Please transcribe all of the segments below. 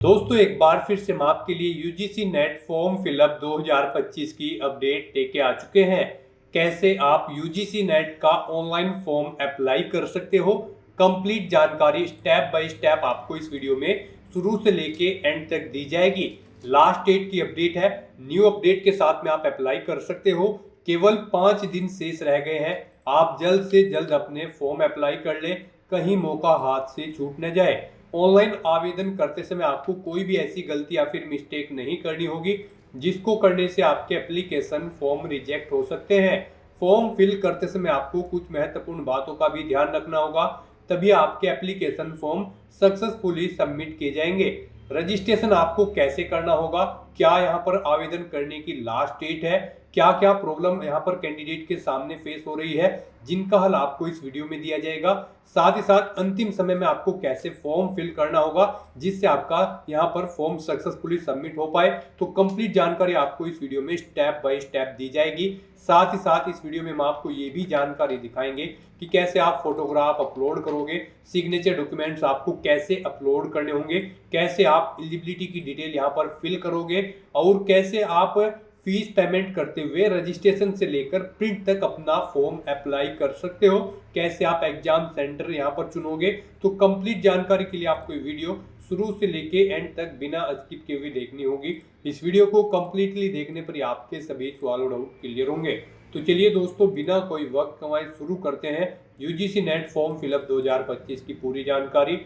दोस्तों एक बार फिर से हम आपके लिए यूजीसी नेट फॉर्म फिलअप 2025 की अपडेट लेके आ चुके हैं। कैसे आप यूजीसी नेट का ऑनलाइन फॉर्म अप्लाई कर सकते हो, कंप्लीट जानकारी स्टेप बाय स्टेप आपको इस वीडियो में शुरू से लेके एंड तक दी जाएगी। लास्ट डेट की अपडेट है, न्यू अपडेट के साथ में आप अप्लाई कर सकते हो। केवल 5 दिन शेष रह गए हैं, आप जल्द से जल्द अपने फॉर्म अप्लाई कर लें, कहीं मौका हाथ से छूट न जाए। ऑनलाइन आवेदन करते समय आपको कोई भी ऐसी गलती या फिर मिस्टेक नहीं करनी होगी जिसको करने से आपके एप्लीकेशन फॉर्म रिजेक्ट हो सकते हैं। फॉर्म फिल करते समय आपको कुछ महत्वपूर्ण बातों का भी ध्यान रखना होगा, तभी आपके एप्लीकेशन फॉर्म सक्सेसफुली सबमिट किए जाएंगे। रजिस्ट्रेशन आपको कैसे करना होगा, क्या यहाँ पर आवेदन करने की लास्ट डेट है, क्या क्या प्रॉब्लम यहाँ पर कैंडिडेट के सामने फेस हो रही है, जिनका हल आपको इस वीडियो में दिया जाएगा। साथ ही साथ अंतिम समय में आपको कैसे फॉर्म फिल करना होगा जिससे आपका यहाँ पर फॉर्म सक्सेसफुली सबमिट हो पाए, तो कंप्लीट जानकारी आपको इस वीडियो में स्टेप बाय स्टेप दी जाएगी। साथ ही साथ इस वीडियो में हम आपको ये भी जानकारी दिखाएंगे कि कैसे आप फोटोग्राफ अपलोड करोगे, सिग्नेचर डॉक्यूमेंट्स आपको कैसे अपलोड करने होंगे, कैसे आप एलिजिबिलिटी की डिटेल यहाँ पर फिल करोगे और कैसे आप फीस पेमेंट करते हुए रजिस्ट्रेशन से लेकर प्रिंट तक अपना फॉर्म अप्लाई कर सकते हो, कैसे आप एग्जाम सेंटर यहाँ पर चुनोगे। तो कंप्लीट जानकारी के लिए आपको वीडियो शुरू से लेके एंड तक बिना स्किप किए हुए देखनी होगी। इस वीडियो को कंप्लीटली देखने पर ही आपके सभी सवाल और डाउट क्लियर होंगे। तो चलिए दोस्तों, बिना कोई वक्त गंवाए शुरू करते हैं यूजीसी नेट फॉर्म फिलअप 2025 की पूरी जानकारी।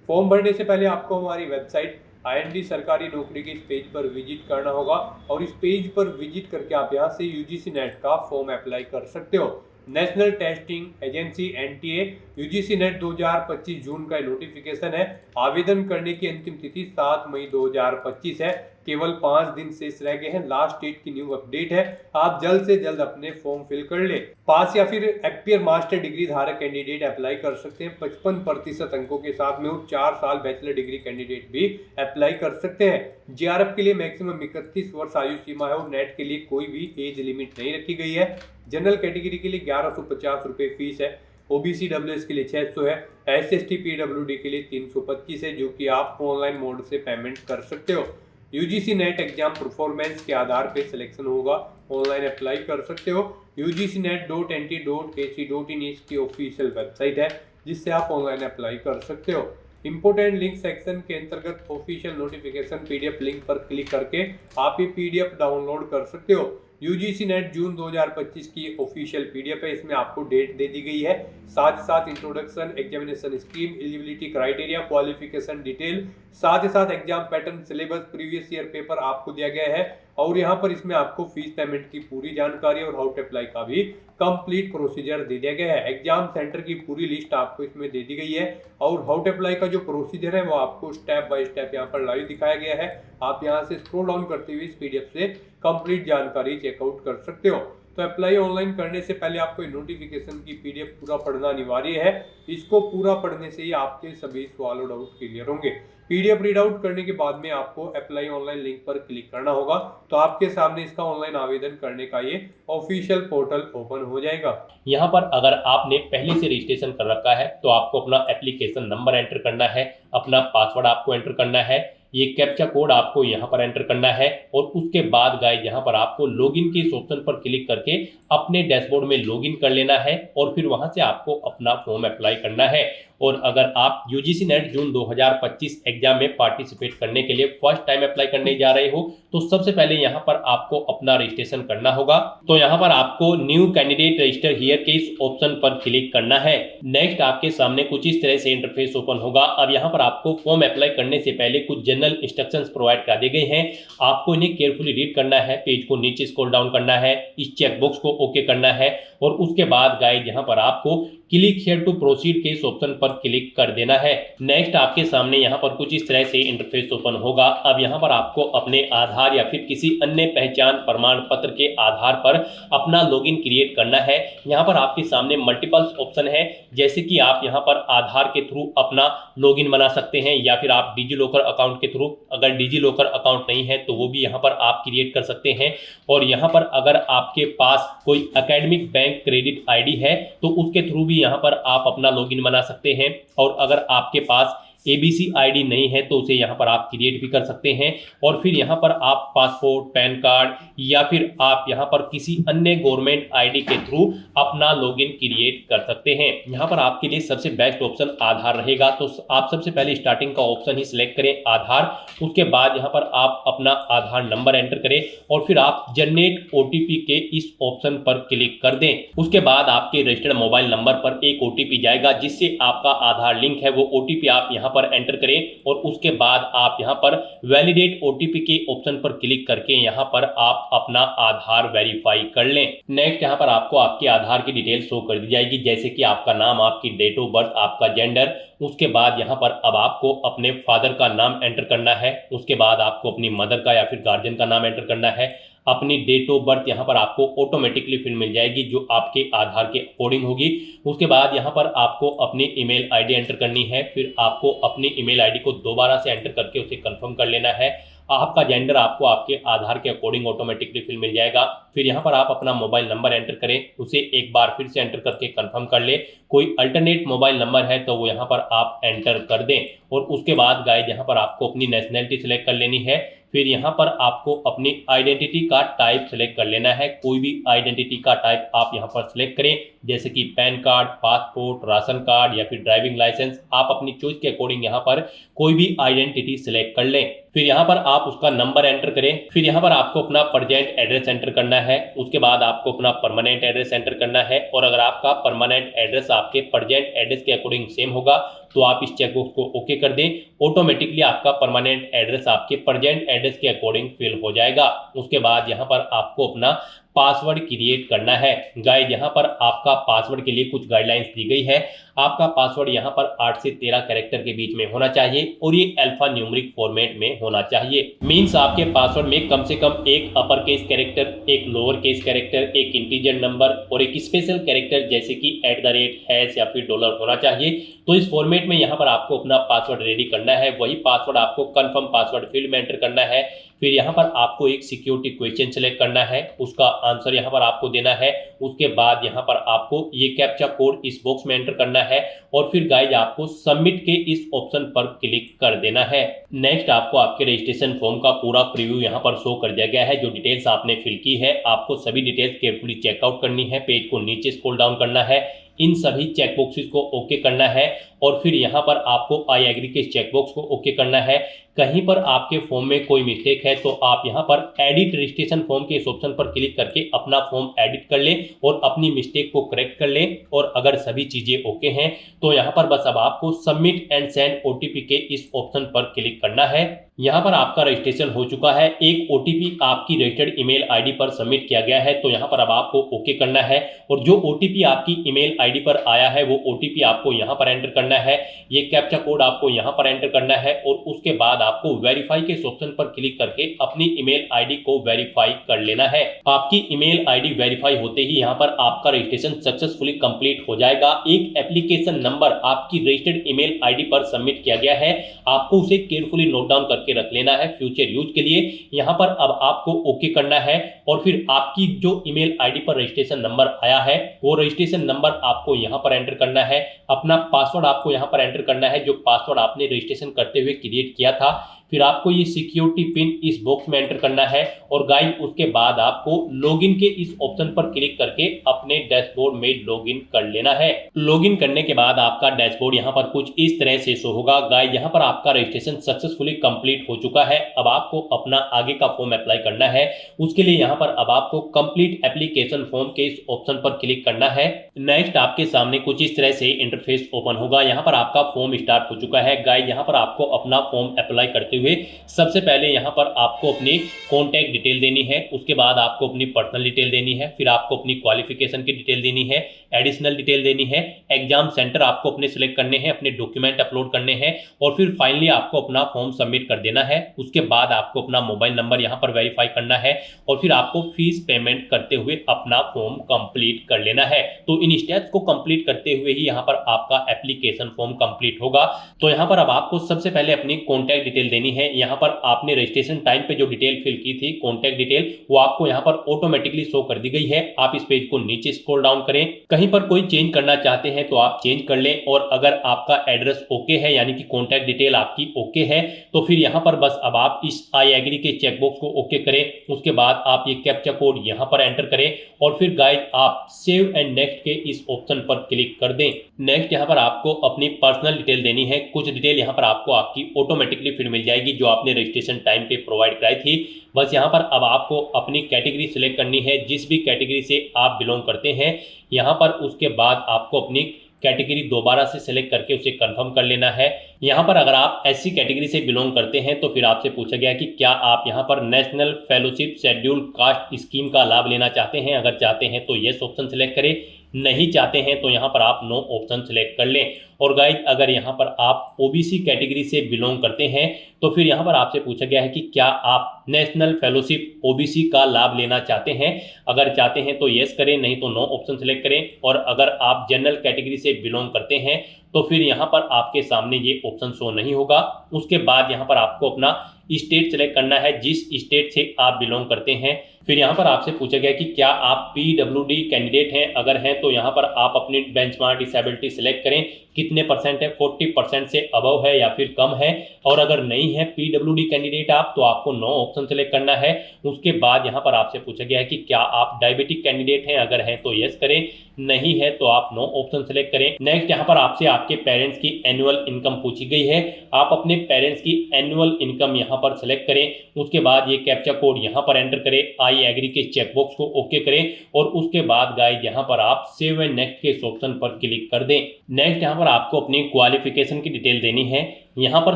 फॉर्म भरने से पहले आपको हमारी वेबसाइट IND सरकारी नौकरी के इस पेज पर विजिट करना होगा और इस पेज पर विजिट करके आप यहाँ से यूजीसी नेट का फॉर्म अप्लाई कर सकते हो। National testing agency NTA UGC net 2025 जून का नोटिफिकेशन है। आवेदन करने की अंतिम तिथि 7 मई 2025 है। केवल 5 दिन शेष रह गए हैं, लास्ट डेट की न्यू अपडेट है। आप जल्द से जल्द अपने फॉर्म फिल कर ले। पास या फिर एफपीआर मास्टर डिग्री धारक कैंडिडेट अप्लाई कर सकते हैं। 55% अंकों के साथ में 4 साल बैचलर डिग्री कैंडिडेट भी अप्लाई कर सकते हैं। JRF के लिए मैक्सिमम 31 वर्ष आयु सीमा है और नेट के लिए कोई भी एज लिमिट नहीं रखी गई है। जनरल कैटेगरी के लिए 1150 रुपये फीस है। OBC WS के लिए 600 है। SST PWD के लिए 325 है, जो कि आप ऑनलाइन मोड से पेमेंट कर सकते हो। यूजीसी नेट एग्जाम परफॉर्मेंस के आधार पे सिलेक्शन होगा, ऑनलाइन अप्लाई कर सकते हो। ugcnet.nt.ac.in इसकी ऑफिशियल वेबसाइट है जिससे आप ऑनलाइन अप्लाई कर सकते हो। इंपोर्टेंट लिंक सेक्शन के अंतर्गत ऑफिशियल नोटिफिकेशन PDF लिंक पर क्लिक करके आप ये PDF डाउनलोड कर सकते हो। यूजीसी नेट जून 2025 की ऑफिशियल PDF है, इसमें आपको डेट दे दी गई है। साथ ही साथ introduction, examination scheme, eligibility criteria, qualification detail, साथ ही साथ exam pattern, syllabus, previous year paper आपको दिया गया है और यहाँ पर इसमें आपको फीस पेमेंट की पूरी जानकारी और हाउ टू अप्लाई का भी कंप्लीट प्रोसीजर दे दिया गया है। एग्जाम सेंटर की पूरी लिस्ट आपको इसमें दे दी गई है और हाउ टू अप्लाई का जो प्रोसीजर है वो आपको स्टेप बाय स्टेप यहाँ पर लाइव दिखाया गया है। आप यहाँ से स्क्रॉल डाउन करते हुए इस PDF से कंप्लीट जानकारी चेकआउट कर सकते हो। तो अप्लाई ऑनलाइन करने से पहले आपको नोटिफिकेशन की PDF पूरा पढ़ना अनिवार्य है। इसको पूरा पढ़ने से ही आपके सभी सवाल और डाउट क्लियर होंगे। PDF रीड आउट करने के बाद में आपको अप्लाई ऑनलाइन लिंक पर क्लिक करना होगा, तो आपके सामने इसका ऑनलाइन आवेदन करने का ये ऑफिशियल पोर्टल ओपन हो जाएगा। यहाँ पर अगर आपने पहले से रजिस्ट्रेशन कर रखा है तो आपको अपना एप्लीकेशन नंबर एंटर करना है, अपना पासवर्ड आपको एंटर करना है, ये कैप्चा कोड आपको यहाँ पर एंटर करना है और उसके बाद गाइस यहाँ पर आपको लॉगिन के इस ऑप्शन पर क्लिक करके अपने डैशबोर्ड में लॉगिन कर लेना है और फिर वहां से आपको अपना फॉर्म अप्लाई करना है। और अगर आप यूजीसी नेट जून 2025 एग्जाम में पार्टिसिपेट करने के लिए फर्स्ट टाइम अप्लाई करने जा रहे हो तो सबसे पहले यहाँ पर आपको अपना रजिस्ट्रेशन करना होगा। तो यहाँ पर आपको न्यू कैंडिडेट रजिस्टर हियर के इस ऑप्शन पर क्लिक करना है। नेक्स्ट आपके सामने कुछ इस तरह से इंटरफेस ओपन होगा। अब यहाँ पर आपको फॉर्म अप्लाई करने से पहले कुछ जनरल इंस्ट्रक्शंस प्रोवाइड कर दिए गए हैं, आपको इन्हें केयरफुली रीड करना है। पेज को नीचे स्क्रॉल डाउन करना है, इस चेकबॉक्स को ओके करना है और उसके बाद गाइस यहाँ पर आपको क्लिक हियर टू प्रोसीड के इस ऑप्शन पर क्लिक कर देना है। नेक्स्ट आपके सामने यहाँ पर कुछ इस तरह से इंटरफेस ओपन होगा। अब यहाँ पर आपको अपने आधार या फिर किसी अन्य पहचान प्रमाण पत्र के आधार पर अपना लॉगिन क्रिएट करना है। यहाँ पर आपके सामने मल्टीपल्स ऑप्शन है, जैसे कि आप यहाँ पर आधार के थ्रू अपना लॉगिन बना सकते हैं या फिर आप डिजी लॉकर अकाउंट के थ्रू, अगर डिजी लॉकर अकाउंट नहीं है तो वो भी यहाँ पर आप क्रिएट कर सकते हैं। और यहाँ पर अगर आपके पास कोई एकेडमिक बैंक क्रेडिट ID है तो उसके थ्रू भी यहाँ पर आप अपना लॉगिन बना सकते हैं। और अगर आपके पास ABC आईडी नहीं है तो उसे यहाँ पर आप क्रिएट भी कर सकते हैं। और फिर यहाँ पर आप पासपोर्ट, पैन कार्ड या फिर आप यहाँ पर किसी अन्य गवर्नमेंट आईडी के थ्रू अपना लॉगिन क्रिएट कर सकते हैं। यहाँ पर आपके लिए सबसे बेस्ट ऑप्शन आधार रहेगा, तो आप सबसे पहले स्टार्टिंग का ऑप्शन ही सिलेक्ट करें आधार। उसके बाद यहाँ पर आप अपना आधार नंबर एंटर करें और फिर आप जनरेट OTP के इस ऑप्शन पर क्लिक कर दें। उसके बाद आपके रजिस्टर्ड मोबाइल नंबर पर एक OTP जाएगा जिससे आपका आधार लिंक है, वो OTP आप यहाँ पर एंटर करें और उसके बाद आप यहाँ पर वैलिडेट OTP के ऑप्शन पर क्लिक करके यहाँ पर आप अपना आधार वेरीफाई कर लें। नेक्स्ट यहाँ पर आपको आपके आधार की डिटेल शो कर दी जाएगी, जैसे कि आपका नाम, आपकी डेट ऑफ बर्थ, आपका जेंडर। उसके बाद यहाँ पर अब आपको अपने फादर का नाम एंटर करना है। उसके बाद आपको अपनी मदर का या फिर गार्जियन का नाम एंटर करना है। अपनी डेट ऑफ बर्थ यहाँ पर आपको ऑटोमेटिकली फिर मिल जाएगी जो आपके आधार के अकॉर्डिंग होगी। उसके बाद यहाँ पर आपको अपनी ईमेल आईडी एंटर करनी है। फिर आपको अपनी ईमेल आईडी को दोबारा से एंटर करके उसे कंफर्म कर लेना है। आपका जेंडर आपको आपके आधार के अकॉर्डिंग ऑटोमेटिकली फिर मिल जाएगा। फिर यहाँ पर आप अपना मोबाइल नंबर एंटर करें, उसे एक बार फिर से एंटर करके कंफर्म कर ले। कोई अल्टरनेट मोबाइल नंबर है तो वो यहाँ पर आप एंटर कर दें। और उसके बाद गाइस यहाँ पर आपको अपनी नेशनैलिटी सिलेक्ट कर लेनी है। फिर यहाँ पर आपको अपनी आइडेंटिटी का टाइप सिलेक्ट कर लेना है। कोई भी आइडेंटिटी का टाइप आप यहाँ पर सिलेक्ट करें, जैसे कि pan card, passport, ration card या फिर ड्राइविंग लाइसेंस। आप अपनी चॉइस के अकॉर्डिंग यहाँ पर कोई भी आइडेंटिटी सिलेक्ट कर लें। फिर यहाँ पर आप उसका नंबर एंटर करें। फिर यहाँ पर आपको अपना प्रेजेंट एड्रेस एंटर करना है। उसके बाद आपको अपना परमानेंट एड्रेस एंटर करना है। और अगर आपका परमानेंट एड्रेस आपके प्रेजेंट एड्रेस के अकॉर्डिंग सेम होगा तो आप इस चेकबॉक्स को ओके कर दें। ऑटोमेटिकली आपका परमानेंट एड्रेस आपके प्रेजेंट एड्रेस के अकॉर्डिंग फिल हो जाएगा। उसके बाद यहाँ पर आपको अपना पासवर्ड क्रिएट करना है। गाइस यहाँ पर आपका पासवर्ड के लिए कुछ गाइडलाइंस दी गई है। आपका पासवर्ड यहाँ पर 8 से 13 कैरेक्टर के बीच में होना चाहिए और ये अल्फा न्यूमेरिक फॉर्मेट में होना चाहिए। मींस आपके पासवर्ड में कम से कम एक अपर केस कैरेक्टर, एक लोअर केस कैरेक्टर, एक इंटीजर नंबर और एक स्पेशल कैरेक्टर जैसे कि @ या फिर डॉलर होना चाहिए। तो इस फॉर्मेट में यहाँ पर आपको अपना पासवर्ड रेडी करना है। वही पासवर्ड आपको कंफर्म पासवर्ड फील्ड में एंटर करना है। फिर यहाँ पर आपको एक सिक्योरिटी क्वेश्चन सेलेक्ट करना है, उसका आंसर यहाँ पर आपको देना है। उसके बाद यहाँ पर आपको ये कैप्चा कोड इस बॉक्स में एंटर करना है और फिर गाइज आपको सबमिट के इस ऑप्शन पर क्लिक कर देना है। नेक्स्ट आपको आपके रजिस्ट्रेशन फॉर्म का पूरा प्रीव्यू यहाँ पर शो कर दिया गया है। जो डिटेल्स आपने फिल की है आपको सभी डिटेल्स केयरफुली चेकआउट करनी है। पेज को नीचे स्क्रॉल डाउन करना है, इन सभी चेकबॉक्सेस को ओके करना है और फिर यहाँ पर आपको आई एग्री के चेकबॉक्स को ओके करना है। कहीं पर आपके फॉर्म में कोई मिस्टेक है तो आप यहाँ पर एडिट रजिस्ट्रेशन फॉर्म के इस ऑप्शन पर क्लिक करके अपना फॉर्म एडिट कर लें और अपनी मिस्टेक को करेक्ट कर लें। और अगर सभी चीजें ओके हैं तो यहाँ पर बस अब आपको सबमिट एंड सेंड OTP के इस ऑप्शन पर क्लिक करना है। यहाँ पर आपका रजिस्ट्रेशन हो चुका है। एक OTP आपकी रजिस्टर्ड ईमेल आईडी पर सबमिट किया गया है तो यहाँ पर अब आपको ओके करना है। और जो OTP आपकी ईमेल आईडी पर आया है वो OTP आपको यहाँ पर एंटर करना है। ये कैप्चा कोड आपको यहाँ पर एंटर करना है और उसके बाद आपको वेरीफाई के इस ऑप्शन पर क्लिक करके अपनी ईमेल आईडी को वेरीफाई कर लेना है। आपकी ईमेल आईडी वेरीफाई होते ही यहाँ पर आपका रजिस्ट्रेशन सक्सेसफुली कंप्लीट हो जाएगा। एक एप्लीकेशन नंबर आपकी रजिस्टर्ड ईमेल आईडी पर सबमिट किया गया है, आपको उसे केयरफुली नोट डाउन करके रख लेना है फ्यूचर यूज के लिए। यहाँ पर अब आपको ओके करना है और फिर आपकी जो ईमेल आईडी पर रजिस्ट्रेशन नंबर आया है वो रजिस्ट्रेशन नंबर आपको यहाँ पर एंटर करना है। अपना पासवर्ड आपको यहाँ पर एंटर करना है जो पासवर्ड आपने रजिस्ट्रेशन करते हुए क्रिएट किया था। फिर आपको ये सिक्योरिटी पिन इस बॉक्स में एंटर करना है और गाइस उसके बाद आपको लॉगिन के इस ऑप्शन पर क्लिक करके अपने डैशबोर्ड में लॉगिन कर लेना है। लॉगिन करने के बाद आपका डैशबोर्ड यहाँ पर कुछ इस तरह से शो होगा। गाइस यहाँ पर आपका रजिस्ट्रेशन सक्सेसफुली कंप्लीट हो चुका है। अब आपको अपना आगे का फॉर्म अप्लाई करना है। उसके लिए यहाँ पर अब आपको कंप्लीट एप्लीकेशन फॉर्म के इस ऑप्शन पर क्लिक करना है। नेक्स्ट आपके सामने कुछ इस तरह से इंटरफेस ओपन होगा। यहाँ पर आपका फॉर्म स्टार्ट हो चुका है। गाइस यहाँ पर आपको अपना फॉर्म अप्लाई करते हुए सबसे पहले यहाँ पर आपको अपनी कॉन्टैक्ट डिटेल देनी है। उसके बाद आपको अपनी पर्सनल डिटेल देनी है। फिर आपको अपनी क्वालिफिकेशन की डिटेल देनी है, एडिशनल डिटेल देनी है, एग्जाम सेंटर आपको अपने सिलेक्ट करने हैं, अपने डॉक्यूमेंट अपलोड करने हैं और फिर फाइनली आपको अपना फॉर्म सबमिट कर देना है। उसके बाद आपको अपना मोबाइल नंबर यहाँ पर वेरीफाई करना है और फिर आपको फीस पेमेंट करते हुए अपना फॉर्म कंप्लीट कर लेना है। तो इन स्टेप्स को कंप्लीट करते हुए ही यहाँ पर आपका एप्लीकेशन फॉर्म कंप्लीट होगा। तो यहाँ पर अब आपको सबसे पहले अपनी कॉन्टैक्ट डिटेल देनी देनी है। यहाँ पर आपने रजिस्ट्रेशन टाइम पे जो डिटेल फिल की थी, कॉन्टैक्ट डिटेल, वो आपको यहाँ पर ऑटोमेटिकली शो कर दी गई है। आप इस पेज को नीचे स्क्रॉल डाउन करें, कहीं पर कोई चेंज करना चाहते हैं तो आप चेंज कर लें। और अगर आपका एड्रेस ओके है, यानी कि कॉन्टैक्ट डिटेल आपकी ओके है, तो फिर यहाँ पर बस अब आप इस आई एग्री के चेकबॉक्स को ओके करें। उसके बाद आप ये कैप्चा कोड यहाँ पर एंटर करें और फिर गाइस आप सेव एंड नेक्स्ट के इस ऑप्शन पर क्लिक कर दें। नेक्स्ट यहाँ पर आपको अपनी पर्सनल डिटेल देनी है। कुछ डिटेल यहाँ पर आपको आपकी ऑटोमेटिकली फिर मिल जाएगी जो आपने रजिस्ट्रेशन टाइम पे प्रोवाइड कराई थी। बस यहाँ पर अब आपको अपनी कैटेगरी सिलेक्ट करनी है, जिस भी कैटेगरी से आप बिलोंग करते हैं यहाँ पर। उसके बाद आपको अपनी कैटेगरी दोबारा से सिलेक्ट करके उसे कंफर्म कर लेना है। यहाँ पर अगर आप एससी कैटेगरी से बिलोंग करते हैं तो फिर आपसे पूछा गया कि क्या आप यहाँ पर national fellowship schedule caste scheme का लाभ लेना चाहते हैं। अगर चाहते हैं तो येस ऑप्शन सिलेक्ट करें, नहीं चाहते हैं तो यहाँ पर आप नो ऑप्शन सिलेक्ट कर लें। और गाइस अगर यहाँ पर आप ओबीसी कैटेगरी से बिलोंग करते हैं तो फिर यहाँ पर आपसे पूछा गया है कि क्या आप नेशनल फेलोशिप ओबीसी का लाभ लेना चाहते हैं। अगर चाहते हैं तो येस करें, नहीं तो नो ऑप्शन सिलेक्ट करें। और अगर आप जनरल कैटेगरी से बिलोंग करते हैं तो फिर यहाँ पर आपके सामने ये ऑप्शन शो नहीं होगा। उसके बाद यहाँ पर आपको अपना स्टेट सेलेक्ट करना है, जिस स्टेट से आप बिलोंग करते हैं। फिर यहाँ पर आपसे पूछा गया कि क्या आप पीडब्ल्यूडी कैंडिडेट हैं। अगर हैं तो यहाँ पर आप अपनी बेंचमार्क डिसेबिलिटी सिलेक्ट करें, कितने परसेंट है, 40% से अबव है या फिर कम है। और अगर नहीं है पीडब्ल्यूडी कैंडिडेट आप, तो आपको नो ऑप्शन सेलेक्ट करना है। उसके बाद यहाँ पर आपसे पूछा गया है कि क्या आप डायबिटिक कैंडिडेट हैं। अगर हैं तो यस करें, नहीं है तो आप नो ऑप्शन सेलेक्ट करें। नेक्स्ट यहाँ पर आपसे आपके पेरेंट्स की एनुअल इनकम पूछी गई है। आप अपने पेरेंट्स की एनुअल इनकम यहाँ पर सेलेक्ट करें। उसके बाद ये कैप्चा कोड यहाँ पर एंटर करें, आई एग्री के चेकबॉक्स को ओके करें और उसके बाद गाइस यहाँ पर आप सेव एंड नेक्स्ट के इस ऑप्शन पर क्लिक कर दें। नेक्स्ट यहाँ पर आपको अपनी क्वालिफिकेशन की डिटेल देनी है। यहाँ पर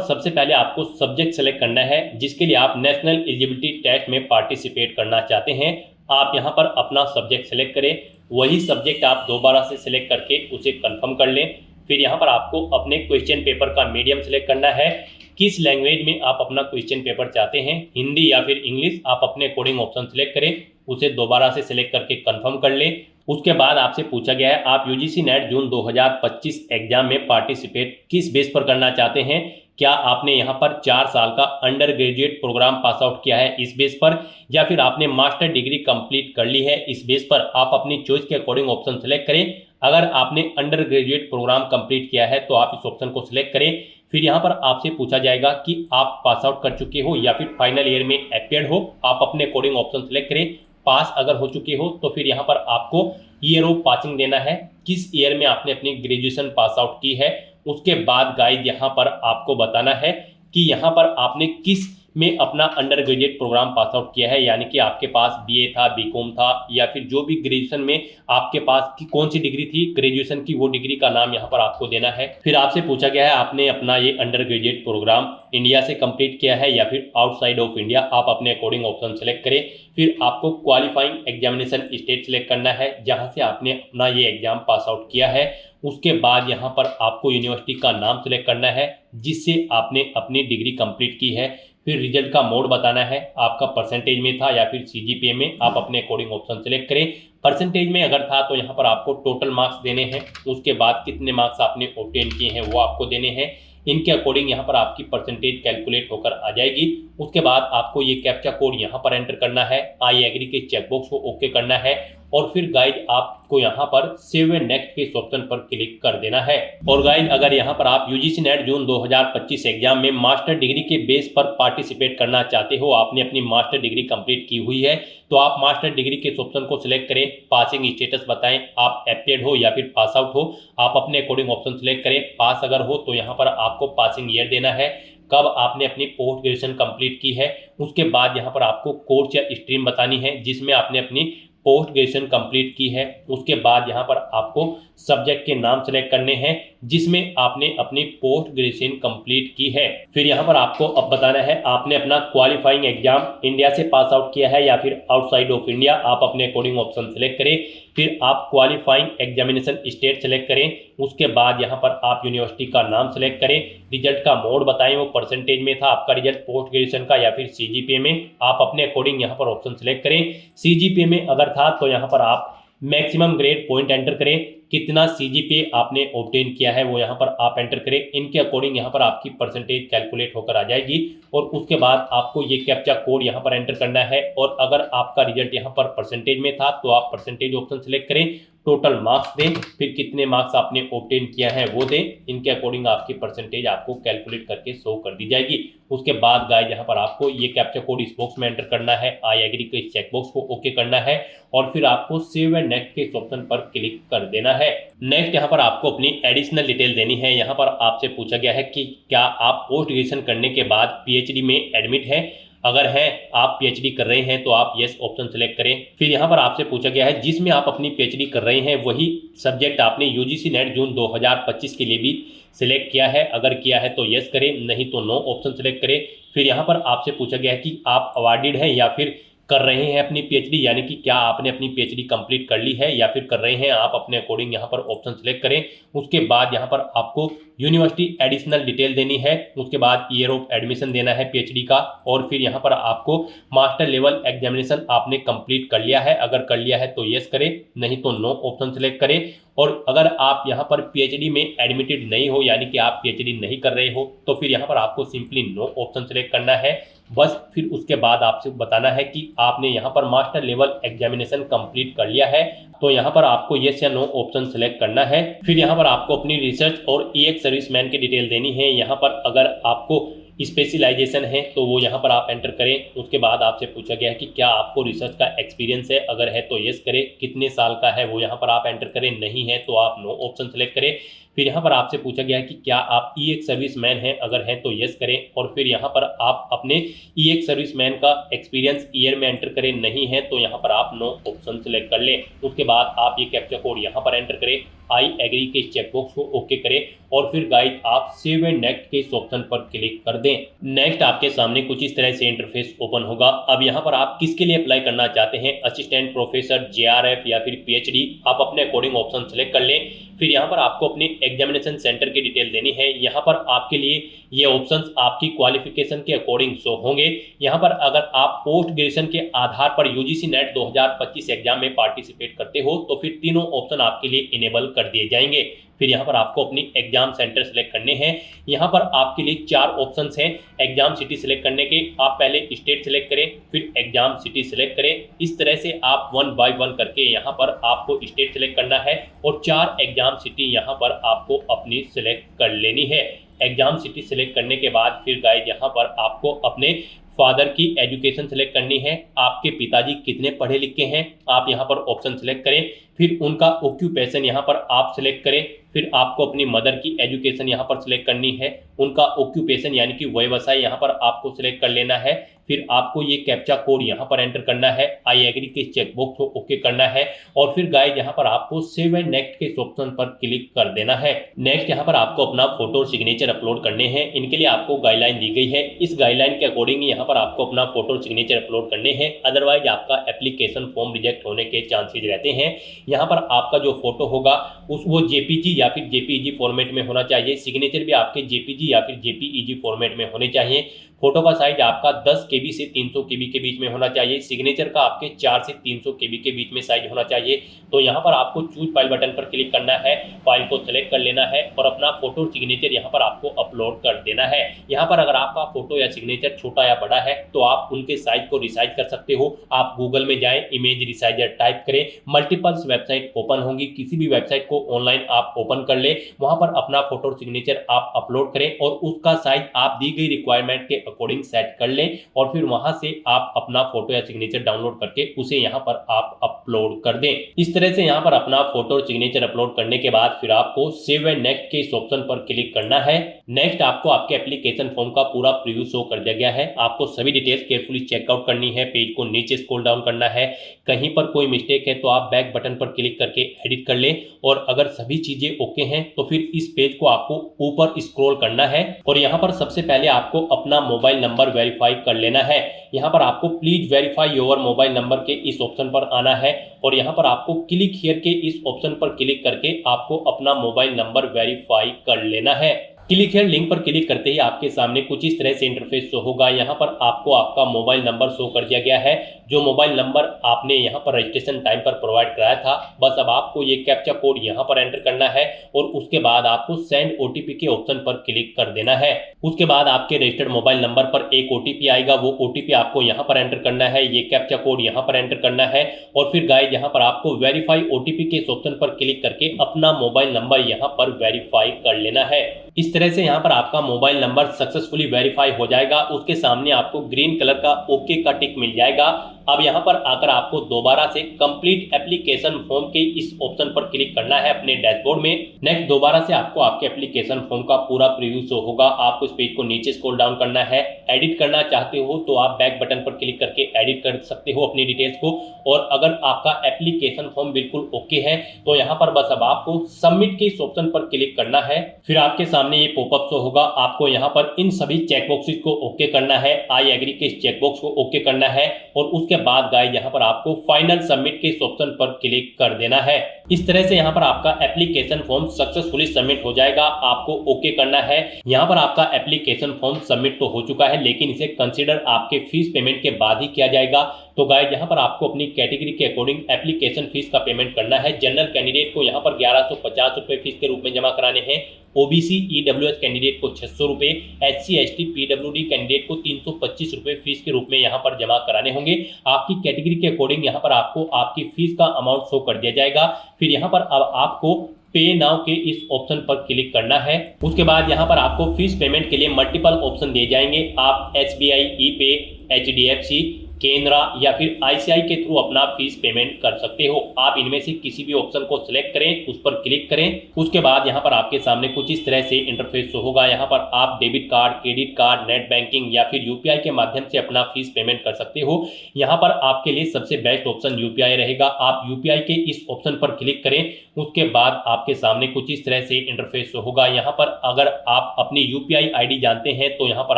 सबसे पहले आपको सब्जेक्ट सेलेक्ट करना है, जिसके लिए आप नेशनल एलिजिबिलिटी टेस्ट में पार्टिसिपेट करना चाहते हैं। आप यहाँ पर अपना सब्जेक्ट सेलेक्ट करें, वही सब्जेक्ट आप दोबारा से सिलेक्ट करके उसे कंफर्म कर लें। फिर यहाँ पर आपको अपने क्वेश्चन पेपर का मीडियम सेलेक्ट करना है, किस लैंग्वेज में आप अपना क्वेश्चन पेपर चाहते हैं, हिंदी या फिर इंग्लिश। आप अपने कोडिंग ऑप्शन सेलेक्ट करें, उसे दोबारा से सिलेक्ट करके कंफर्म कर लें। उसके बाद आपसे पूछा गया है आप यूजीसी नेट जून 2025 एग्जाम में पार्टिसिपेट किस बेस पर करना चाहते हैं। क्या आपने यहाँ पर 4 साल का undergraduate programme pass out किया है इस बेस पर, या फिर आपने मास्टर डिग्री कंप्लीट कर ली है इस बेस पर। आप अपनी चॉइस के अकॉर्डिंग ऑप्शन सेलेक्ट करें। अगर आपने अंडर ग्रेजुएट प्रोग्राम कंप्लीट किया है तो आप इस ऑप्शन को सिलेक्ट करें। फिर यहाँ पर आपसे पूछा जाएगा कि आप पास आउट कर चुके हो या फिर फाइनल ईयर में अपीयर्ड हो। आप अपने अकॉर्डिंग ऑप्शन सेलेक्ट करें। पास अगर हो चुके हो तो फिर यहाँ पर आपको ईयर ऑफ पासिंग देना है, किस ईयर में आपने अपनी ग्रेजुएशन पास आउट की है। उसके बाद गाइड यहाँ पर आपको बताना है कि यहाँ पर आपने किस में अपना undergraduate programme pass out किया है, यानी कि आपके पास बीए था, बीकॉम था, या फिर जो भी ग्रेजुएशन में आपके पास की कौन सी डिग्री थी ग्रेजुएशन की, वो डिग्री का नाम यहाँ पर आपको देना है। फिर आपसे पूछा गया है आपने अपना ये अंडर ग्रेजुएट प्रोग्राम इंडिया से कंप्लीट किया है या फिर आउटसाइड ऑफ इंडिया। आप अपने अकॉर्डिंग ऑप्शन सेलेक्ट करें। फिर आपको क्वालिफाइंग एग्जामिनेशन स्टेट सेलेक्ट करना है जहाँ से आपने अपना ये एग्जाम पास आउट किया है। उसके बाद यहाँ पर आपको यूनिवर्सिटी का नाम सेलेक्ट करना है जिससे आपने अपनी डिग्री कंप्लीट की है। फिर रिजल्ट का मोड बताना है, आपका परसेंटेज में था या फिर सीजीपीए में। आप अपने अकॉर्डिंग ऑप्शन सेलेक्ट करें। परसेंटेज में अगर था तो यहाँ पर आपको टोटल मार्क्स देने हैं। उसके बाद कितने मार्क्स आपने ऑब्टेन किए हैं वो आपको देने हैं। इनके अकॉर्डिंग यहाँ पर आपकी परसेंटेज कैलकुलेट होकर आ जाएगी। उसके बाद आपको ये कैप्चा कोड यहाँ पर एंटर करना है, आई एग्री के चेकबॉक्स को ओके करना है और फिर गाइड आपको यहाँ पर सेव एंड नेक्स्ट के इस ऑप्शन पर क्लिक कर देना है। और गाइड अगर यहाँ पर आप यूजीसी नेट जून 2025 एग्जाम में मास्टर डिग्री के बेस पर पार्टिसिपेट करना चाहते हो, आपने अपनी मास्टर डिग्री कंप्लीट की हुई है, तो आप मास्टर डिग्री के इस ऑप्शन को सिलेक्ट करें। पासिंग स्टेटस बताएं, आप अपीयर्ड हो या फिर पास आउट हो। आप अपने अकॉर्डिंग ऑप्शन सिलेक्ट करें। पास अगर हो तो यहाँ पर आपको पासिंग ईयर देना है, कब आपने अपनी पोस्ट ग्रेजुएशन कंप्लीट की है। उसके बाद यहाँ पर आपको कोर्स या स्ट्रीम बतानी है जिसमें आपने अपनी पोस्ट ग्रेजुएशन कंप्लीट की है। उसके बाद यहाँ पर आपको सब्जेक्ट के नाम सेलेक्ट करने हैं जिसमें आपने अपनी पोस्ट ग्रेजुएशन कंप्लीट की है। फिर यहाँ पर आपको अब बताना है आपने अपना क्वालिफाइंग एग्जाम इंडिया से पास आउट किया है या फिर आउटसाइड ऑफ इंडिया। आप अपने अकॉर्डिंग ऑप्शन सेलेक्ट करें। फिर आप क्वालिफाइंग एग्जामिनेशन स्टेट सेलेक्ट करें। उसके बाद यहाँ पर आप यूनिवर्सिटी का नाम सेलेक्ट करें। रिजल्ट का मोड बताएं, वो परसेंटेज में था आपका रिजल्ट पोस्ट ग्रेजुएशन का या फिर सीजीपीए में। आप अपने अकॉर्डिंग यहाँ पर ऑप्शन सेलेक्ट करें। सीजीपीए में अगर था तो यहाँ पर आप मैक्सिमम ग्रेड पॉइंट एंटर करें। कितना सीजीपीए आपने ऑब्टेन किया है वो यहाँ पर आप एंटर करें। इनके अकॉर्डिंग यहाँ पर आपकी परसेंटेज कैलकुलेट होकर आ जाएगी और उसके बाद आपको ये कैप्चा कोड यहाँ पर एंटर करना है। और अगर आपका रिजल्ट यहाँ पर परसेंटेज में था तो आप परसेंटेज ऑप्शन सेलेक्ट करें, टोटल मार्क्स दें, फिर कितने मार्क्स आपने ऑब्टेन किया है वो दें। इनके अकॉर्डिंग आपकी परसेंटेज आपको कैलकुलेट करके शो कर दी जाएगी। उसके बाद गाइस यहाँ पर आपको ये कैप्चा कोड इस बॉक्स में एंटर करना है, आई एग्री के इस चेक बॉक्स को ओके करना है और फिर आपको सेव एंड नेक्स्ट के इस ऑप्शन पर क्लिक कर देना है। नेक्स्ट यहाँ पर आपको अपनी एडिशनल डिटेल देनी है। यहाँ पर आपसे पूछा गया है कि क्या आप पोस्ट ग्रेजुएशन करने के बाद पीएचडी में एडमिट है। अगर है आप पीएचडी कर रहे हैं तो आप यस ऑप्शन सेलेक्ट करें। फिर यहाँ पर आपसे पूछा गया है जिसमें आप अपनी पीएचडी कर रहे हैं वही सब्जेक्ट आपने यूजीसी नेट जून 2025 के लिए भी सिलेक्ट किया है। अगर किया है तो यस करें, नहीं तो नो ऑप्शन सेलेक्ट करें। फिर यहाँ पर आपसे पूछा गया है कि आप अवार्डेड हैं या फिर कर रहे हैं अपनी पीएचडी, यानी कि क्या आपने अपनी पीएचडी कंप्लीट कर ली है या फिर कर रहे हैं। आप अपने अकॉर्डिंग यहाँ पर ऑप्शन सेलेक्ट करें। उसके बाद यहाँ पर आपको यूनिवर्सिटी एडिशनल डिटेल देनी है। उसके बाद ईयर ऑफ एडमिशन देना है पीएचडी का और फिर यहाँ पर आपको मास्टर लेवल एग्जामिनेशन आपने कंप्लीट कर लिया है। अगर कर लिया है तो यस करें, नहीं तो नो ऑप्शन सेलेक्ट करें। और अगर आप यहाँ पर पीएचडी में एडमिटेड नहीं हो यानी कि आप पीएचडी नहीं कर रहे हो तो फिर यहाँ पर आपको सिंपली नो ऑप्शन सेलेक्ट करना है बस। फिर उसके बाद आपसे बताना है कि आपने यहाँ पर मास्टर लेवल एग्जामिनेशन कंप्लीट कर लिया है तो यहाँ पर आपको यस या नो ऑप्शन सेलेक्ट करना है। फिर यहाँ पर आपको अपनी रिसर्च और ईएक्स सर्विसमैन की डिटेल देनी है। यहाँ पर अगर आपको स्पेशलाइजेशन है तो वो यहाँ पर आप एंटर करें। उसके बाद आपसे पूछा गया है कि क्या आपको रिसर्च का एक्सपीरियंस है। अगर है तो यस करें, कितने साल का है वो यहाँ पर आप एंटर करें, नहीं है तो आप नो ऑप्शन सेलेक्ट करें। फिर यहाँ पर आपसे पूछा गया है कि क्या आप ईएक्स सर्विसमैन हैं। अगर है तो यस करें और फिर यहाँ पर आप अपने ईएक्स सर्विसमैन का एक्सपीरियंस ईयर में एंटर करें, नहीं है तो यहाँ पर आप नो ऑप्शन सेलेक्ट कर लें। उसके बाद आप ये कैप्चा कोड यहाँ पर एंटर करें, आई एग्री के चेक बॉक्स को ओके करें और फिर गाइस आप सेव एंड नेक्स्ट के इस ऑप्शन पर क्लिक कर दें। नेक्स्ट आपके सामने कुछ इस तरह से इंटरफेस ओपन होगा। अब यहाँ पर आप किसके लिए अप्लाई करना चाहते हैं, असिस्टेंट प्रोफेसर, जेआरएफ या फिर पीएचडी, आप अपने अकॉर्डिंग ऑप्शन सेलेक्ट कर लें। फिर यहाँ पर आपको अपनी एग्जामिनेशन सेंटर की डिटेल देनी है। यहाँ पर आपके लिए ये ऑप्शंस आपकी क्वालिफिकेशन के अकॉर्डिंग शो होंगे। यहाँ पर अगर आप पोस्ट ग्रेजुएशन के आधार पर यूजीसी नेट 2025 एग्जाम में पार्टिसिपेट करते हो तो फिर तीनों ऑप्शन आपके लिए इनेबल कर दिए जाएंगे। फिर यहाँ पर आपको अपनी एग्जाम सेंटर सेलेक्ट करने हैं। यहाँ पर आपके लिए 4 ऑप्शंस हैं एग्जाम सिटी सेलेक्ट करने के। आप पहले स्टेट सेलेक्ट करें, फिर एग्जाम सिटी सेलेक्ट करें। इस तरह से आप 1 बाय 1 करके यहाँ पर आपको स्टेट सेलेक्ट करना है और 4 एग्जाम सिटी यहाँ पर आपको अपनी सेलेक्ट कर लेनी है। एग्जाम सिटी सेलेक्ट करने के बाद फिर गाइस यहाँ पर आपको अपने फादर की एजुकेशन सेलेक्ट करनी है। आपके पिताजी कितने पढ़े लिखे हैं आप यहाँ पर ऑप्शन सेलेक्ट करें। फिर उनका ऑक्यूपेशन यहाँ पर आप सेलेक्ट करें। फिर आपको अपनी मदर की एजुकेशन यहाँ पर सिलेक्ट करनी है, उनका ऑक्यूपेशन यानी कि व्यवसाय यहाँ पर आपको सिलेक्ट कर लेना है। फिर आपको ये कैप्चा कोड यहाँ पर एंटर करना है, आई एग्री के चेक बॉक्स को ओके करना है और फिर गाइस यहाँ पर आपको सेव एंड नेक्स्ट के ऑप्शन पर क्लिक कर देना है। नेक्स्ट यहाँ पर आपको अपना फोटो और सिग्नेचर अपलोड करने हैं। इनके लिए आपको गाइडलाइन दी गई है। इस गाइडलाइन के अकॉर्डिंग यहाँ पर आपको अपना फोटो और सिग्नेचर अपलोड करने हैं, अदरवाइज आपका एप्लीकेशन फॉर्म रिजेक्ट होने के चांसेज रहते हैं। यहाँ पर आपका जो फोटो होगा वो जेपीजी या फिर जेपीईजी फॉर्मेट में होना चाहिए। सिग्नेचर भी आपके जेपीजी या फिर जेपीईजी फॉर्मेट में होने चाहिए। फोटो का साइज आपका 10 KB से 300 KB के बीच में होना चाहिए। सिग्नेचर का आपके 4 से 300 KB के बीच में साइज होना चाहिए। तो यहाँ पर आपको चूज फाइल बटन पर क्लिक करना है, फाइल को सिलेक्ट कर लेना है और अपना फोटो और सिग्नेचर यहाँ पर आपको अपलोड कर देना है। यहाँ पर अगर आपका फोटो या सिग्नेचर छोटा या बड़ा है तो आप उनके साइज को रिसाइज कर सकते हो। आप गूगल में जाएं, इमेज रिसाइजर टाइप करें, मल्टीपल्स वेबसाइट ओपन होंगी, किसी भी वेबसाइट को ऑनलाइन आप ओपन कर ले, वहां पर अपना फोटो और सिग्नेचर आप अपलोड करें और उसका साइज आप दी गई रिक्वायरमेंट के अकॉर्डिंग सेट कर लें और फिर वहां से आप अपना फोटो या सिग्नेचर डाउनलोड करके उसे यहां पर आप अपलोड कर दें। इस तरह से यहां पर अपना फोटो और सिग्नेचर अपलोड करने के बाद फिर आपको सेव एंड नेक्स्ट के इस ऑप्शन पर क्लिक करना है। नेक्स्ट आपको आपके एप्लीकेशन फॉर्म का पूरा प्रीव्यू शो कर दिया गया है। आपको सभी डिटेल्स केयरफुली चेकआउट करनी है, पेज को नीचे स्क्रॉल डाउन करना है। कहीं पर कोई मिस्टेक है तो आप बैक बटन पर क्लिक करके एडिट कर लें और अगर सभी चीजें ओके हैं तो फिर इस पेज को आपको ऊपर स्क्रॉल करना है और यहाँ पर सबसे पहले आपको अपना मोबाइल नंबर वेरीफाई कर लेना है। यहाँ पर आपको please verify your mobile number के इस ऑप्शन पर आना है और यहाँ पर आपको क्लिक हियर के इस ऑप्शन पर क्लिक करके आपको अपना मोबाइल नंबर वेरीफाई कर लेना है। क्लिक हियर लिंक पर क्लिक करते ही आपके सामने कुछ इस तरह से इंटरफेस शो होगा। यहाँ पर आपको आपका मोबाइल नंबर शो कर दिया गया है, जो मोबाइल नंबर आपने यहाँ पर रजिस्ट्रेशन टाइम पर प्रोवाइड कराया था। बस अब आपको ये कैप्चा कोड यहाँ पर एंटर करना है और उसके बाद आपको सेंड ओटीपी के ऑप्शन पर क्लिक कर देना है। उसके बाद आपके रजिस्टर्ड मोबाइल नंबर पर एक ओटीपी आएगा, वो ओटीपी आपको यहाँ पर एंटर करना है, ये कैप्चा कोड यहाँ पर एंटर करना है और फिर गाइस यहाँ पर आपको वेरीफाई ओटीपी के इस ऑप्शन पर क्लिक करके अपना मोबाइल नंबर यहाँ पर वेरीफाई कर लेना है। इस तरह से यहाँ पर आपका मोबाइल नंबर सक्सेसफुली वेरीफाई हो जाएगा। उसके सामने आपको ग्रीन कलर का ओके का टिक मिल जाएगा। अब यहाँ पर आकर आपको दोबारा से कंप्लीट एप्लीकेशन फॉर्म के इस ऑप्शन पर क्लिक करना है अपने डैशबोर्ड में। नेक्स्ट दोबारा से आपको आपके एप्लीकेशन फॉर्म का पूरा प्रीव्यू शो होगा। आपको इस पेज को नीचे स्क्रॉल डाउन करना है। एडिट करना चाहते हो तो आप बैक बटन पर क्लिक करके एडिट कर सकते हो अपनी डिटेल्स को। और अगर आपका एप्लीकेशन फॉर्म बिल्कुल ओके है तो यहाँ पर बस अब आपको सबमिट के इस ऑप्शन पर क्लिक करना है। फिर आपके सामने ये पॉपअप शो होगा। आपको यहाँ पर इन सभी चेक बॉक्सेस को ओके करना है। आई एग्री के इस चेक बॉक्स को ओके करना है और उसके बाद गाइस यहाँ पर आपको फाइनल सबमिट के इस ऑप्शन पर क्लिक कर देना है। इस तरह से यहाँ पर आपका एप्लीकेशन फॉर्म सक्सेसफुली सबमिट हो जाएगा। आपको ओके करना है। यहाँ पर आपका एप्लीकेशन फॉर्म सबमिट तो हो चुका है, लेकिन इसे कंसीडर आपके फीस पेमेंट के बाद ही किया जाएगा। तो गाइस यहाँ पर आपको अपनी कैटेगरी के अकॉर्डिंग एप्लीकेशन फीस का पेमेंट करना है। जनरल कैंडिडेट को यहाँ पर 1150 रुपए फीस के रूप में जमा कराने हैं। ओबीसी ईडब्ल्यूएस कैंडिडेट को 600 रुपए, एससी एसटी पीडब्ल्यूडी कैंडिडेट को 325 रुपए फीस के रूप में यहाँ पर जमा कराने होंगे। आपकी कैटेगरी के अकॉर्डिंग यहाँ पर आपको आपकी फीस का अमाउंट शो कर दिया जाएगा। फिर यहाँ पर अब आपको पे नाउ के इस ऑप्शन पर क्लिक करना है। उसके बाद यहाँ पर आपको फीस पेमेंट के लिए मल्टीपल ऑप्शन दिए जाएंगे। आप एसबीआई, ई पे, एचडीएफसी, केनरा या फिर आईसीआई के थ्रू अपना फीस पेमेंट कर सकते हो। आप इनमें से किसी भी ऑप्शन को सिलेक्ट करें, उस पर क्लिक करें। उसके बाद यहाँ पर आपके सामने कुछ इस तरह से इंटरफेस शो होगा। यहाँ पर आप debit card, credit card, net banking या फिर यूपीआई के माध्यम से अपना फीस पेमेंट कर सकते हो। यहाँ पर आपके लिए सबसे बेस्ट ऑप्शन यूपीआई रहेगा। आप यूपीआई के इस ऑप्शन पर क्लिक करें। उसके बाद आपके सामने कुछ इस तरह से इंटरफेस शो होगा। यहाँ पर अगर आप अपनी यूपीआई आईडी जानते हैं तो यहाँ पर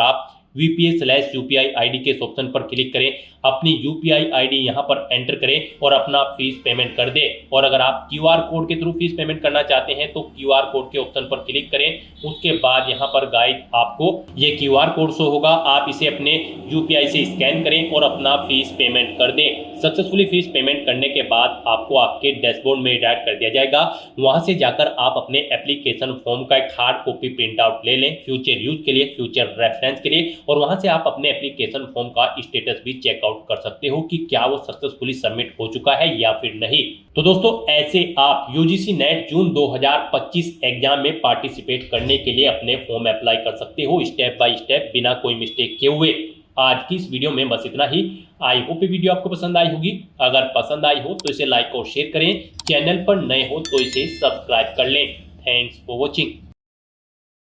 आप VPA/UPI आईडी के इस ऑप्शन पर क्लिक करें। अपनी यूपीआई आईडी यहां पर एंटर करें और अपना फीस पेमेंट कर दें। और अगर आप क्यूआर कोड के थ्रू फीस पेमेंट करना चाहते हैं तो क्यूआर कोड के ऑप्शन पर क्लिक करें। उसके बाद यहां पर गाइड आपको ये क्यूआर कोड शो होगा। आप इसे अपने यूपीआई से स्कैन करें और अपना फीस पेमेंट कर दें। सक्सेसफुली फीस पेमेंट करने के बाद आपको आपके डैशबोर्ड में डायरेक्ट कर दिया जाएगा। वहां से जाकर आप अपने एप्लीकेशन फॉर्म का एक हार्ड कॉपी प्रिंट आउट ले लें फ्यूचर यूज के लिए, फ्यूचर रेफरेंस के लिए। और वहां से आप अपने एप्लीकेशन फॉर्म का स्टेटस भी चेकआउट कर सकते हो कि क्या वो सक्सेसफुली सबमिट हो चुका है या फिर नहीं। तो दोस्तों ऐसे आप यूजीसी नेट जून 2025 एग्जाम में पार्टिसिपेट करने के लिए अपने फॉर्म अप्लाई कर सकते हो स्टेप बाय स्टेप, बिना कोई मिस्टेक किए हुए। आज की इस वीडियो में बस इतना ही। आई होप ये वीडियो आपको पसंद आई होगी। अगर पसंद आई हो तो इसे लाइक और शेयर करें। चैनल पर नए हो तो इसे सब्सक्राइब कर लें। Thanks for watching.